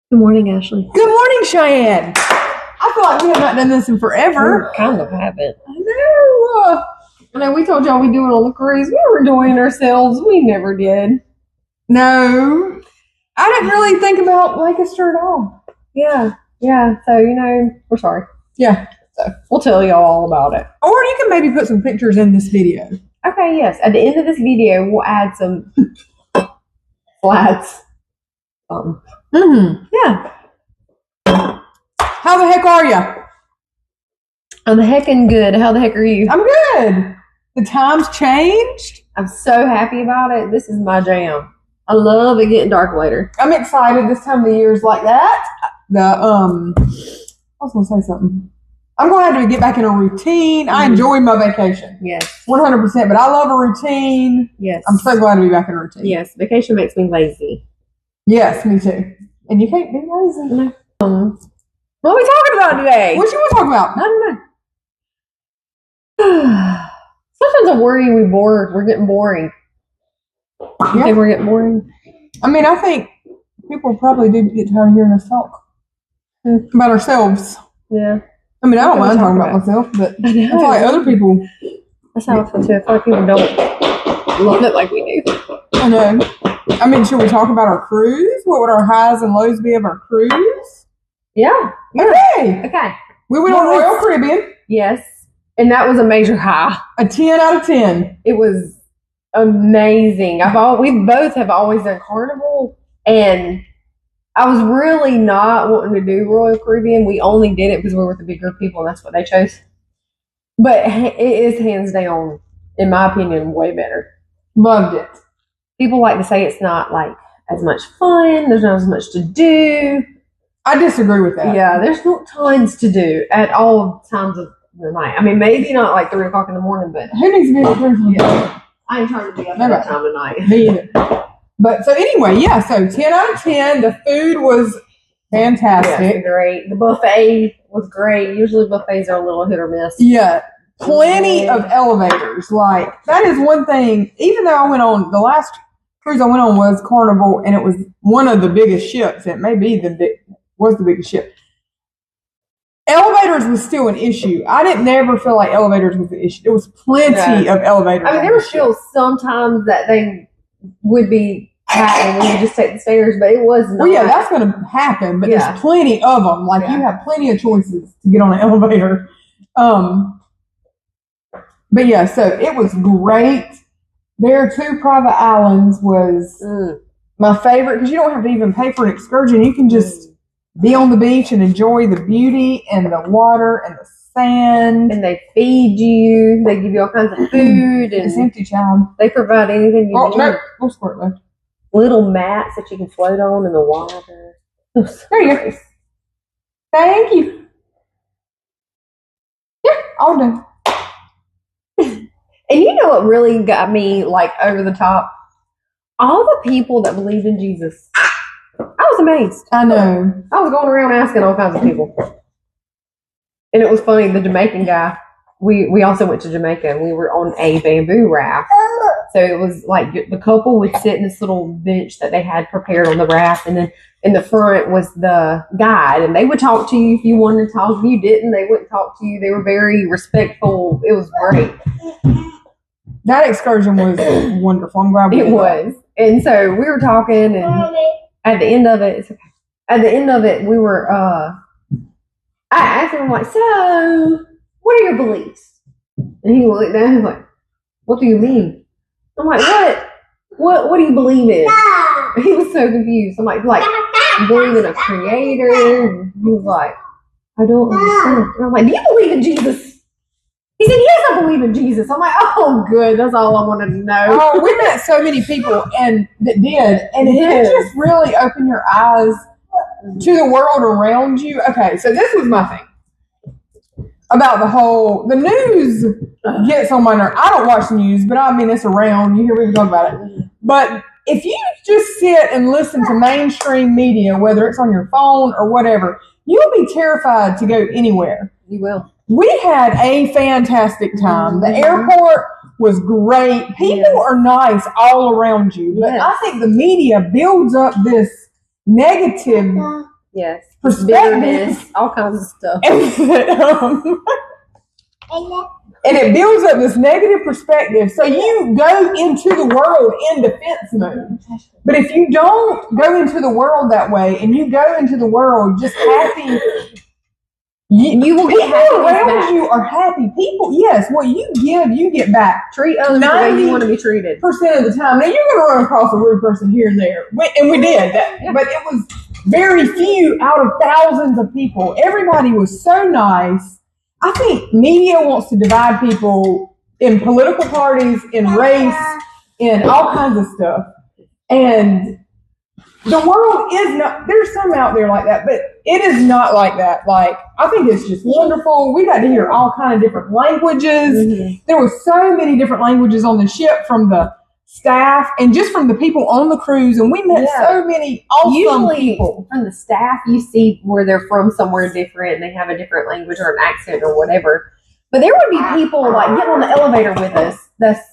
Good morning, Ashley. Good morning, Cheyenne. I feel like we have not done this in forever. We kind of haven't. I know we told y'all we do it on the cruise. We were enjoying ourselves. We never did. No. I didn't really think about Lancaster at all. Yeah. So, we're sorry. Yeah. So, we'll tell y'all all about it. Or you can maybe put some pictures in this video. Okay, yes. At the end of this video, we'll add some slides. Yeah. How the heck are you? I'm heckin' good. How the heck are you? I'm good. The time's changed. I'm so happy about it. This is my jam. I love it getting dark later. I'm excited. This time of the year is like that. I was going to say something. I'm going to have to get back in a routine. I enjoy my vacation. Yes. 100%. But I love a routine. Yes. I'm so glad to be back in a routine. Yes. Vacation makes me lazy. Yes, me too. And you can't be lazy. No. What are we talking about today? What you want to talk about? I don't know. Sometimes I worry we're getting boring. You think we're getting boring? I mean, I think people probably do get tired of hearing us talk about ourselves. Yeah. I mean, I don't mind talking about myself, but I feel like other people. That's how I feel too. I feel like people don't love it like we do. I know. I mean, should we talk about our cruise? What would our highs and lows be of our cruise? Yeah. Okay. We went on Royal Caribbean. Yes. And that was a major high. A 10 out of 10. It was amazing. We both have always done Carnival, and I was really not wanting to do Royal Caribbean. We only did it because we were with the big group of people, and that's what they chose. But it is hands down, in my opinion, way better. Loved it. People like to say it's not like as much fun. There's not as much to do. I disagree with that. Yeah, there's not tons to do at all times of the night. I mean, maybe not like 3 o'clock in the morning, but who needs to be at the yeah. I ain't trying to be up at that time of night. Me either. But so anyway, yeah, so 10 out of 10. The food was fantastic. Yeah, great. The buffet was great. Usually buffets are a little hit or miss. Yeah. Plenty of elevators. Like, that is one thing. Even though I went on, the last cruise I went on was Carnival, and it was one of the biggest ships. It may be was the biggest ship. Elevators was still an issue. I didn't never feel like elevators was an issue. There was plenty of elevators. I mean, there were still sometimes that they would be happening when you just take the stairs, but it was not. Well, yeah, that's going to happen, but there's plenty of them. Like, you have plenty of choices to get on an elevator. But yeah, so it was great. Their 2 private islands was my favorite, because you don't have to even pay for an excursion. You can just be on the beach and enjoy the beauty and the water and the sand. And they feed you. They give you all kinds of food. And it's empty, child. They provide anything you need. No, we'll squirt left. Little mats that you can float on in the water. There you go. Thank you. Yeah, all done. And you know what really got me like over the top? All the people that believed in Jesus. I was amazed. I know. I was going around asking all kinds of people. And it was funny, the Jamaican guy, we also went to Jamaica, and we were on a bamboo raft. So it was like the couple would sit in this little bench that they had prepared on the raft, and then in the front was the guide, and they would talk to you if you wanted to talk. If you didn't, they wouldn't talk to you. They were very respectful. It was great. That excursion was wonderful. I'm glad we did was. And so we were talking, and at the end of it, we were, I asked him, I'm like, so, what are your beliefs? And he looked down, he's like, what do you mean? I'm like, what do you believe in? And he was so confused. I'm like, you believe in a creator? And he was like, I don't understand. And I'm like, do you believe in Jesus? He said, yes, I believe in Jesus. I'm like, oh, good. That's all I wanted to know. Oh, we met so many people that did. And it just really opened your eyes to the world around you. Okay, so this was my thing about the news gets on my nerve. I don't watch the news, but I mean, it's around. You hear people talk about it. But if you just sit and listen to mainstream media, whether it's on your phone or whatever, you'll be terrified to go anywhere. You will. We had a fantastic time. The airport was great. People are nice all around you. But I think the media builds up this negative Yes. perspective. Bitterness, all kinds of stuff. And it builds up this negative perspective. So you go into the world in defense mode. But if you don't go into the world that way and you go into the world just happy, you will get people around back. You are happy people. Yes, what you give, you get back. Treat others the way you want to be treated. % of the time. Now you're going to run across a rude person here and there, and we did that. Yeah. But it was very few out of thousands of people. Everybody was so nice. I think media wants to divide people in political parties, in race, in all kinds of stuff. And the world is not, there's some out there like that, but it is not like that. Like, I think it's just wonderful. We got to hear all kinds of different languages. Mm-hmm. There were so many different languages on the ship from the staff and just from the people on the cruise, and we met so many awesome people. From the staff, you see where they're from somewhere different and they have a different language or an accent or whatever. But there would be people like getting on the elevator with us that's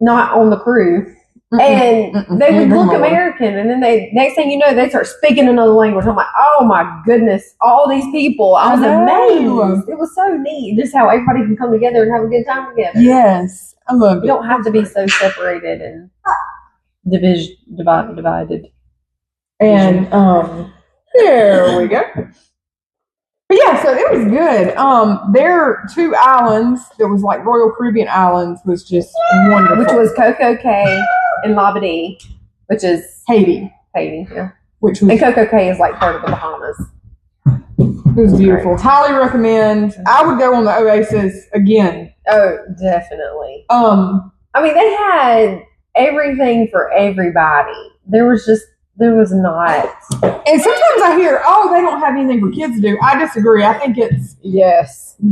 not on the crew, and they would look American, and then they next thing you know they start speaking another language. I'm like, oh my goodness, all these people! I was amazed. It was so neat just how everybody can come together and have a good time together. Yes. I love it. You don't have to be so separated and divided. And there we go. But yeah, so it was good. There are 2 islands that was like Royal Caribbean Islands was just wonderful. Which was Coco Cay and Labadee, which is Haiti. Yeah. Which was, and Coco Cay is like part of the Bahamas. It was beautiful. Right. Highly recommend. I would go on the Oasis again. Oh, definitely. I mean, they had everything for everybody. There was not. And sometimes I hear, oh, they don't have anything for kids to do. I disagree. I think it's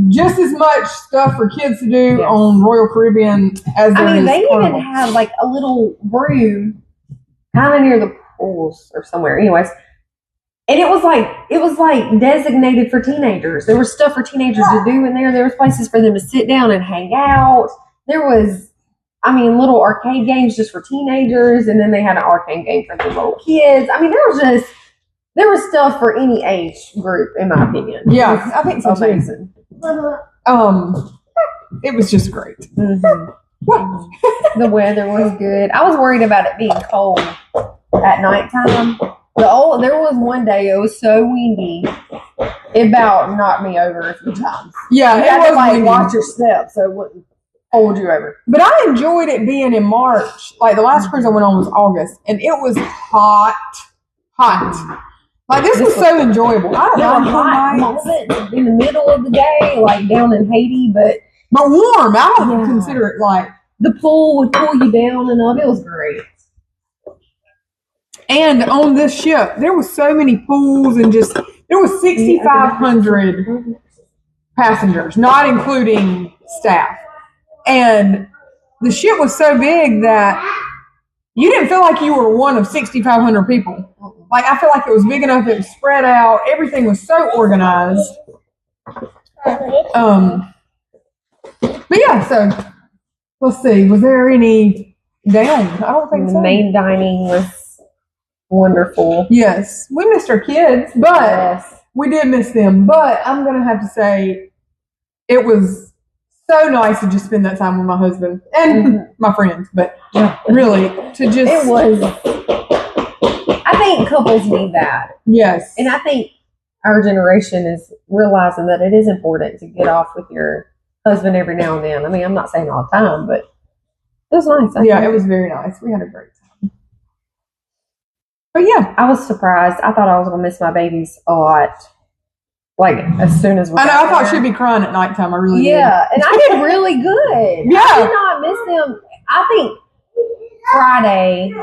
just as much stuff for kids to do on Royal Caribbean as there is. They even had like a little room kind of near the pools or somewhere. Anyways. And it was like designated for teenagers. There was stuff for teenagers to do in there. There was places for them to sit down and hang out. There was, little arcade games just for teenagers, and then they had an arcade game for the little kids. There was stuff for any age group, in my opinion. Yeah, I think so amazing. It was just great. Mm-hmm. The weather was good. I was worried about it being cold at nighttime. There was one day it was so windy, it about knocked me over a few times. Yeah, you had to like watch your steps so it wouldn't hold you over. But I enjoyed it being in March. Like the last cruise I went on was August, and it was hot. Like this was so enjoyable. There were hot moments in the middle of the day, like down in Haiti, but warm. I would consider it like the pool would pull you down and up. It was great. And on this ship, there was so many pools and there was 6,500 passengers, not including staff. And the ship was so big that you didn't feel like you were one of 6,500 people. Like, I feel like it was big enough, it was spread out, everything was so organized. But yeah, so let's see, was there any down? I don't think so. The main dining was wonderful. Yes, we missed our kids, but we did miss them. But I'm going to have to say it was so nice to just spend that time with my husband and my friends. But really, to just... It was... I think couples need that. Yes. And I think our generation is realizing that it is important to get off with your husband every now and then. I'm not saying all the time, but it was nice. It was very nice. We had a great time. But yeah. I was surprised. I thought I was going to miss my babies a lot. Like, as soon as we I thought she'd be crying at nighttime. I really did. Yeah, and I did really good. Yeah. I did not miss them. I think Friday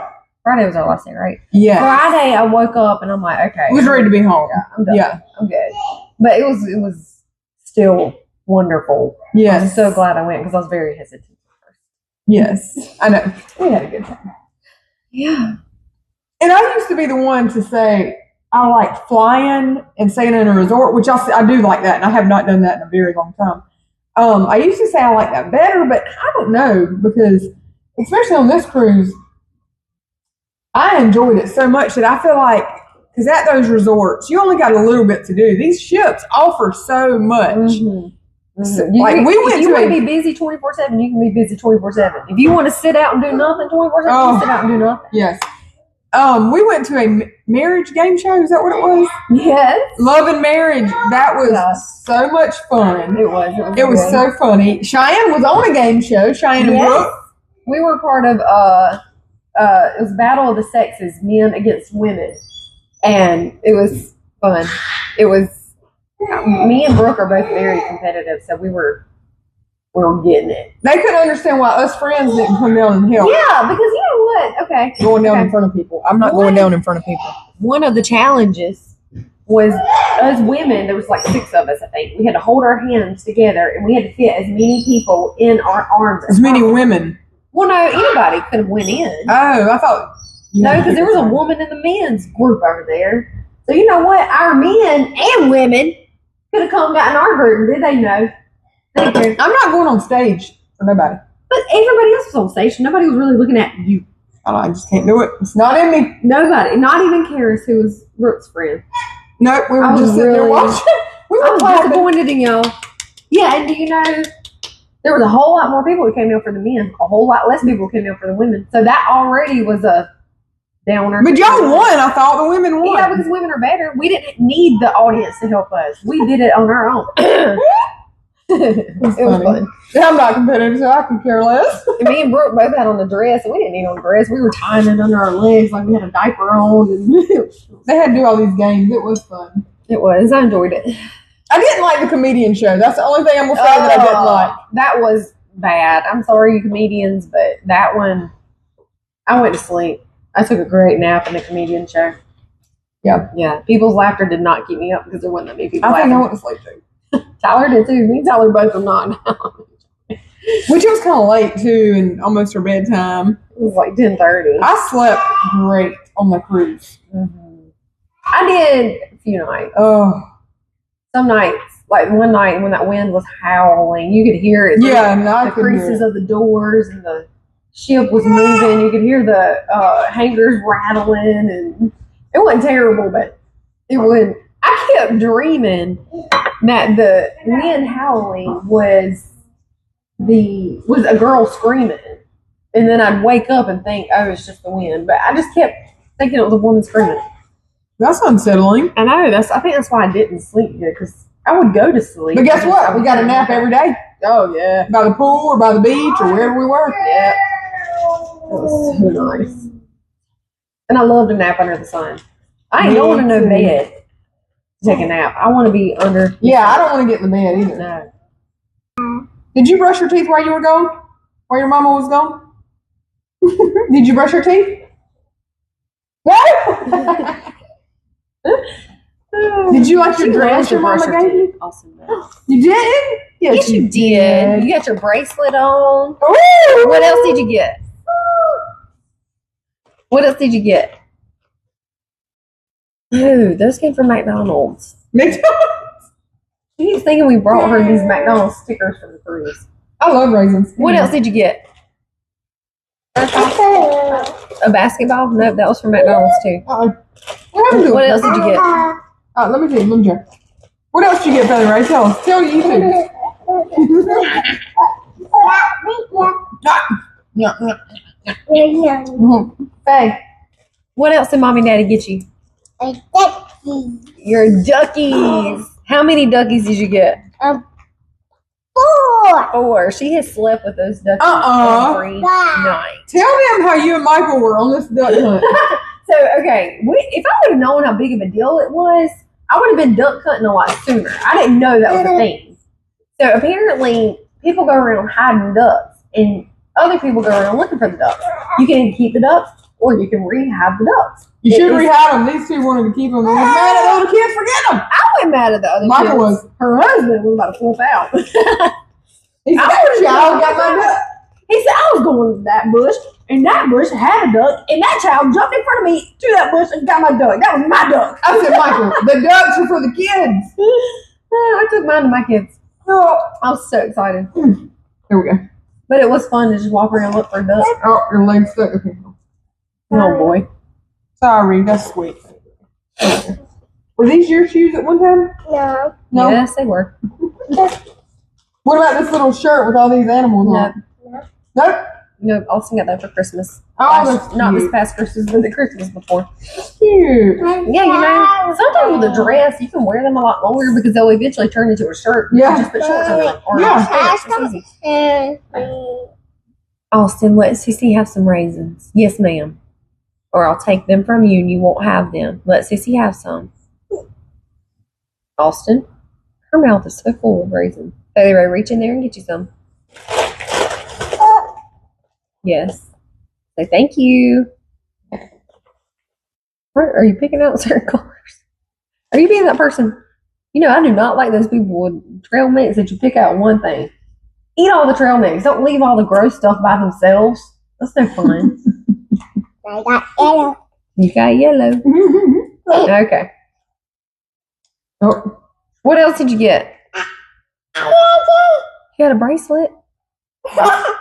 was our last day, right? Yeah. Friday, I woke up and I'm like, okay. I was ready to be home. Yeah, I'm done. Yeah. I'm good. But it was still wonderful. Yes. I'm so glad I went because I was very hesitant at first. Yes, I know. We had a good time. Yeah. And I used to be the one to say, I like flying and staying in a resort, which I do like that, and I have not done that in a very long time. I used to say I like that better, but I don't know, because especially on this cruise, I enjoyed it so much that I feel like because at those resorts, you only got a little bit to do. These ships offer so much. Mm-hmm. So, Mm-hmm. like, we went if you to want a- to be busy 24/7, you can be busy 24/7. If you want to sit out and do nothing 24/7, you sit out and do nothing. Yes. We went to a marriage game show. Is that what it was? Yes, Love and Marriage. That was so much fun. it was. It was good. so funny. Cheyenne was on a game show. Cheyenne and Yes. Brooke. We were part of it was Battle of the Sexes, men against women, and it was fun. It was me and Brooke are both very competitive, so we were getting it. They couldn't understand why us friends didn't come down and help. Yeah, because you know what? Okay, Going down in front of people. I'm not going down in front of people. one of the challenges was us women. There was like 6 of us, I think. We had to hold our hands together, and we had to fit as many people in our arms. As many possible. women. Well, no, anybody could have went in. Oh, I thought. No, because there was a woman in the men's group over there. So you know what? Our men and women could have come and gotten our group. Did they know? They cared. I'm not going on stage for nobody. But everybody else was on station. Nobody was really looking at you. I just can't do it. It's not in me. Nobody. Not even Karis, who was Brooke's friend. Nope, we I were was just sitting there really- watching. We I were was clapping. disappointed in y'all. Yeah, and do you know, there was a whole lot more people who came out for the men. A whole lot less people came out for the women. So that already was a downer. But y'all won. I thought the women won. Yeah, because women are better. We didn't need the audience to help us. We did it on our own. It was funny. fun. I'm not competitive, so I can care less. Me and Brooke both had on a dress, and we didn't need on a dress. We were tying it under our legs like we had a diaper on. And They had to do all these games. It was fun. it was. I enjoyed it. I didn't like the comedian show. That's the only thing I'm gonna say that I didn't like. That was bad. I'm sorry, you comedians, but that one, I went to sleep. I took a great nap in the comedian show. Yeah. Yeah. People's laughter did not keep me up because there wasn't that many people I think I laughing. went to sleep too. Tyler did too. Me and Tyler both were knocked out. Which was kind of late too, and almost our bedtime. It was like 10:30. I slept great on the cruise. I did a few nights. Oh, Some nights, like one night when that wind was howling, you could hear it. yeah, and I The could hear creases it. of the doors and the ship was moving. You could hear the hangers rattling, and it wasn't terrible, but it would. I kept dreaming that the wind howling was a girl screaming, and then I'd wake up and think, oh, it's just the wind. But I just kept thinking it was a woman screaming. That's unsettling. I know. I think that's why I didn't sleep good, because I would go to sleep. But guess what? We got a nap every day Oh yeah. by the pool or by the beach or wherever we were. Yeah. It was so nice. And I love to nap under the sun. I ain't Me going to no too. bed to take a nap. I want to be under. Yeah, I don't want to get in the bed either. No. Did you brush your teeth while you were gone? While your mama was gone? Did you brush your teeth? No. Did you like your She dress loves to your brush mama her gave you? teeth. Awesome. You didn't? Yes, you did. You got your bracelet on. Ooh. What else did you get? What else did you get? Ooh, those came from McDonald's. She keeps thinking we brought her these McDonald's stickers from the cruise. I love raisins. What else did you get? A basketball? Nope, that was from McDonald's too. What happened to What it? else did you get? Let me see. Let me check. What else did you get, Feather Ray? Tell us. Tell you too. Hey, what else did Mommy and Daddy get you? Your duckies. How many duckies did you get? 4. She has slept with those duckies every night. Tell them how you and Michael were on this duck hunt. So, okay, if I would have known how big of a deal it was, I would have been duck hunting a lot sooner. I didn't know that was a thing. So, apparently, people go around hiding ducks, and other people go around looking for the ducks. You can either keep the ducks, or you can rehab the ducks. You should It is- rehab them. These two wanted to keep them. And was mad at the little kids for getting them. I wasn't mad at the other Michael kids. was. Her husband was about to flip out. He said, that child got my duck. He said, I was going to that bush, and that bush had a duck, and that child jumped in front of me to that bush and got my duck. That was my duck. I said, Michael, the ducks are for the kids. I took mine to my kids. Oh, I was so excited. here we go. But it was fun to just walk around and look for a duck. Oh, your leg's stuck. Okay. Oh, boy. Sorry, that's sweet. Were these your shoes at one time? No. No. Yes, they were. What about this little shirt with all these animals on it? Nope. No, Austin got that for Christmas. Oh, that's Not this cute. past Christmas, but the Christmas before. Cute. Yeah, sometimes with a dress, you can wear them a lot longer because they'll eventually turn into a shirt. You Yeah. can just put shorts on them. Or Yeah. pants. It's easy. Austin, let Cece have some raisins. Yes, ma'am. Or I'll take them from you and you won't have them. Let Cece have some. Austin, her mouth is so full of raisins. Bailey Ray, reach in there and get you some. Yes. Say thank you. Are you picking out certain colors? Are you being that person? You know, I do not like those people with trail mix that you pick out one thing. Eat all the trail mix. Don't leave all the gross stuff by themselves. That's no fun. I got yellow. You got yellow. Okay. Oh, What else did you get? You got a bracelet?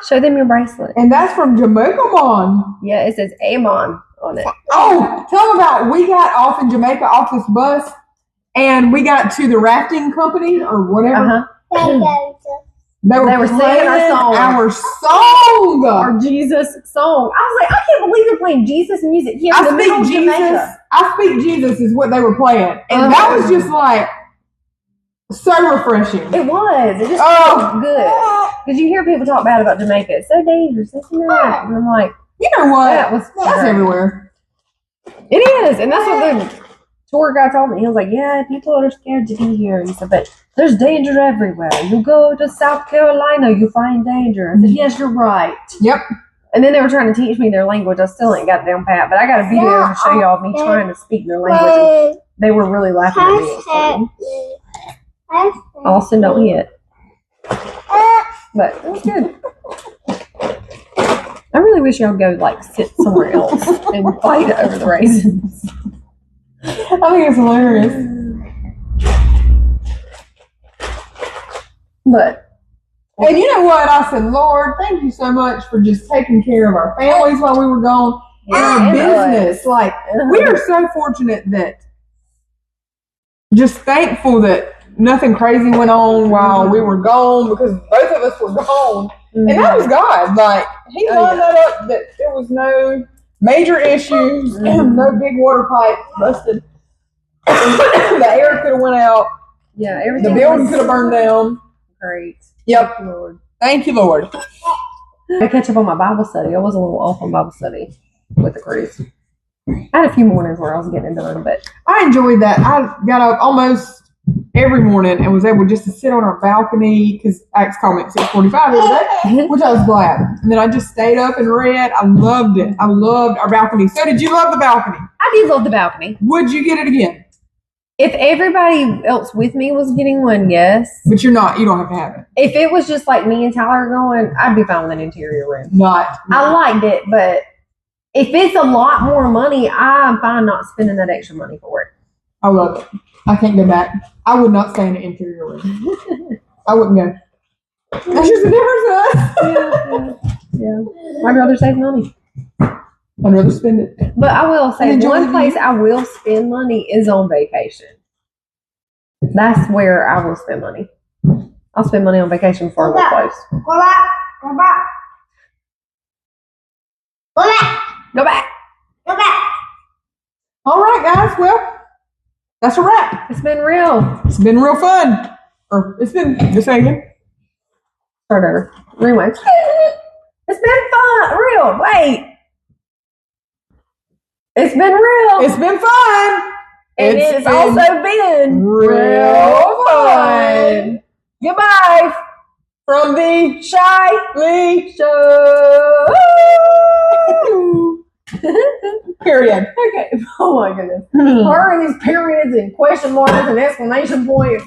Show them your bracelet. and that's from Jamaica. Yeah, it says Amon on it. Oh, tell them about we got off in Jamaica off this bus, and we got to the rafting company or whatever. They were singing our playing song. Our song. Our Jesus song. I was like, I can't believe they're playing Jesus music here in I the middle of speak Jesus. Jamaica. I speak Jesus is what they were playing, and that was just like so refreshing. It was. It just Oh. felt good. Because you hear people talk bad about Jamaica. It's so dangerous. This and that. And I'm like, You know what? that was That's great. everywhere. It is. And that's what the tour guy told me. He was like, yeah, people are scared to be here. He said, but there's danger everywhere. You go to South Carolina, you find danger. I said, yes, you're right. Yep. And then they were trying to teach me their language. I still ain't got it down pat, but I got a video to show y'all of me trying to speak their language. And they were really laughing at me. It was funny. Austin, don't hit. But it was good. I really wish y'all go like sit somewhere else and fight over the raisins. I think it's hilarious. But And you know what? I said, Lord, thank you so much for just taking care of our families while we were gone and our and business. Like, we are so fortunate that just thankful that nothing crazy went on while we were gone because both of us were gone. And that was God. Like, He lined that up that there was no major issues, no big water pipes busted. The air could have went out. yeah, The everything building was could have burned down. great. Yep. Lord. Thank you, Lord. I catch up on my Bible study. I was a little off on Bible study with the cruise. I had a few mornings where I was getting it done, but I enjoyed that. I got up almost every morning and was able just to sit on our balcony because Axe called me at 6:45 every day, which I was glad. And then I just stayed up and read. I loved it. I loved our balcony. So did you love the balcony? I did love the balcony. Would you get it again? If everybody else with me was getting one, yes. But you're not. You don't have to have it. If it was just like me and Tyler going, I'd be fine with an interior room. Not. I liked it, but if it's a lot more money, I'm fine not spending that extra money for it. I love it. I can't go back. I would not stay in an interior room. I wouldn't go. That's just the difference, huh? Yeah. I'd rather save money. I'd rather spend it. But I will say, And enjoy one the place view. I will spend money is on vacation. That's where I will spend money. I'll spend money on vacation before I go close. Go back. Go back. Go back. Go back. Go back. All right, guys. Well, that's a wrap. It's been real. It's been real fun. Or it's been the same. Start over. Rewind. It's been fun. Real. Wait. It's been real. It's been fun. And it's also been real fun. Goodbye From the Shy Lee Show. period. Okay. Oh my goodness. Her and these periods and question marks and exclamation points.